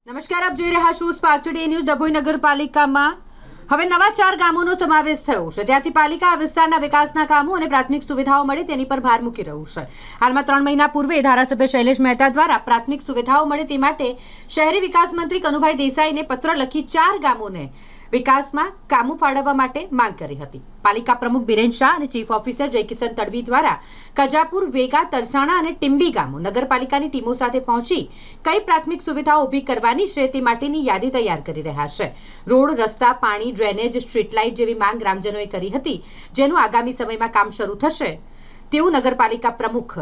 નમસ્કાર, આપ જોઈ રહ્યા છો સ્પાર્ક ટુડે ન્યૂઝ. ડભોઈ નગરપાલિકામાં હવે નવા 4 ગામોનો સમાવેશ થયો છે. ત્યારથી પાલિકા આ વિસ્તારના વિકાસના કામો અને પ્રાથમિક સુવિધાઓ મળે તેની પર ભાર મૂકી રહ્યું છે. હાલમાં 3 મહિના પૂર્વે ધારાસભ્ય શૈલેષ મહેતા દ્વારા પ્રાથમિક સુવિધાઓ મળે તે માટે શહેરી વિકાસ મંત્રી કનુભાઈ દેસાઈને પત્ર લખી 4 ગામોને વિકાસમાં કામો ફાળવવા માટે માંગ કરી હતી. પાલિકા પ્રમુખ બિરેન શાહ અને ચીફ ઓફિસર જયકિશન તડવી દ્વારા કજાપુર, વેગા, તરસાણા અને ટીમ્બી ગામો નગરપાલિકાની ટીમો સાથે પહોંચી કઈ પ્રાથમિક સુવિધાઓ ઊભી કરવાની છે તે માટેની યાદી તૈયાર કરી રહ્યા છે. રોડ, રસ્તા, પાણી, ડ્રેનેજ, સ્ટ્રીટ લાઇટ જેવી માંગ ગ્રામજનોએ કરી હતી, જેનું આગામી સમયમાં કામ શરૂ થશે તેવું નગરપાલિકા પ્રમુખ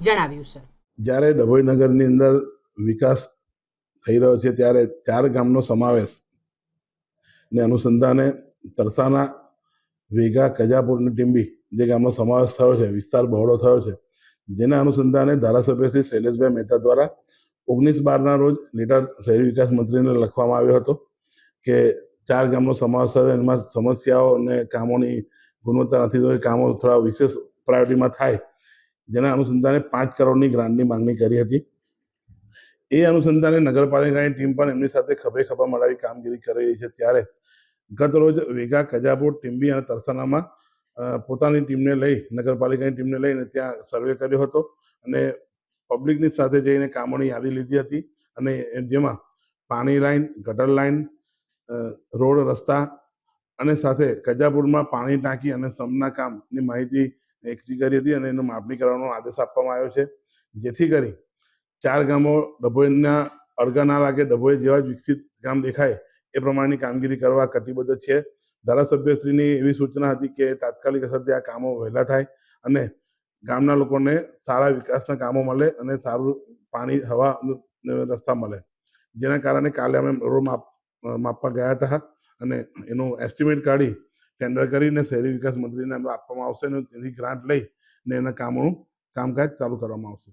જણાવ્યું છે. જ્યારે ડભોઈ નગરની અંદર વિકાસ થઈ રહ્યો છે ત્યારે 4 ગામનો સમાવેશ ને અનુસંધાને તરસાના, વેગા, કજાપુર અને ટીમ્બી જે ગામનો સમાવેશ થયો છે, વિસ્તાર બહોળો થયો છે, જેના અનુસંધાને ધારાસભ્ય શ્રી શૈલેષભાઈ મહેતા દ્વારા 19/12ના રોજ લેટર શહેરી વિકાસ મંત્રીને લખવામાં આવ્યો હતો કે 4 ગામનો સમાવેશ થયો, એમાં સમસ્યાઓ અને કામોની ગુણવત્તા નથી, તો એ કામો થોડા વિશેષ પ્રાયોરિટીમાં થાય, જેના અનુસંધાને 5 કરોડની ગ્રાન્ટની માંગણી કરી હતી. એ અનુસંધાને નગરપાલિકાની ટીમ પણ એમની સાથે ખભે ખભા મળાવી કામગીરી કરી રહી છે. ત્યારે ગત રોજ વેગા, કજાપુર, ટીમ્બી અને તરસાનામાં પોતાની ટીમને લઈ, નગરપાલિકાની ટીમને લઈને ત્યાં સર્વે કર્યો હતો અને પબ્લિકની સાથે જઈને કામોની યાદી લીધી હતી અને જેમાં પાણી લાઈન, ગટર લાઈન, રોડ, રસ્તા અને સાથે કજાપુરમાં પાણી ટાંકી અને સમના કામની માહિતી એકઠી કરી હતી અને એનું માપણી કરવાનો આદેશ આપવામાં આવ્યો છે, જેથી કરી 4 ગામો ડભોઈના અળગા ના લાગે, ડભોઈ જેવા જ વિકસિત ગામ દેખાય એ પ્રમાણેની કામગીરી કરવા કટિબદ્ધ છે. ધારાસભ્યશ્રીની એવી સૂચના હતી કે તાત્કાલિક અસરથી આ કામો વહેલા થાય અને ગામના લોકોને સારા વિકાસના કામો મળે અને સારું પાણી, હવા, રસ્તા મળે. જેના કારણે કાલે અમે રોડ માપવા ગયા હતા અને એનું એસ્ટિમેટ કાઢી ટેન્ડર કરીને શહેરી વિકાસ મંત્રીને આપવામાં આવશે અને તેની ગ્રાન્ટ લઈને એના કામોનું કામકાજ ચાલુ કરવામાં આવશે.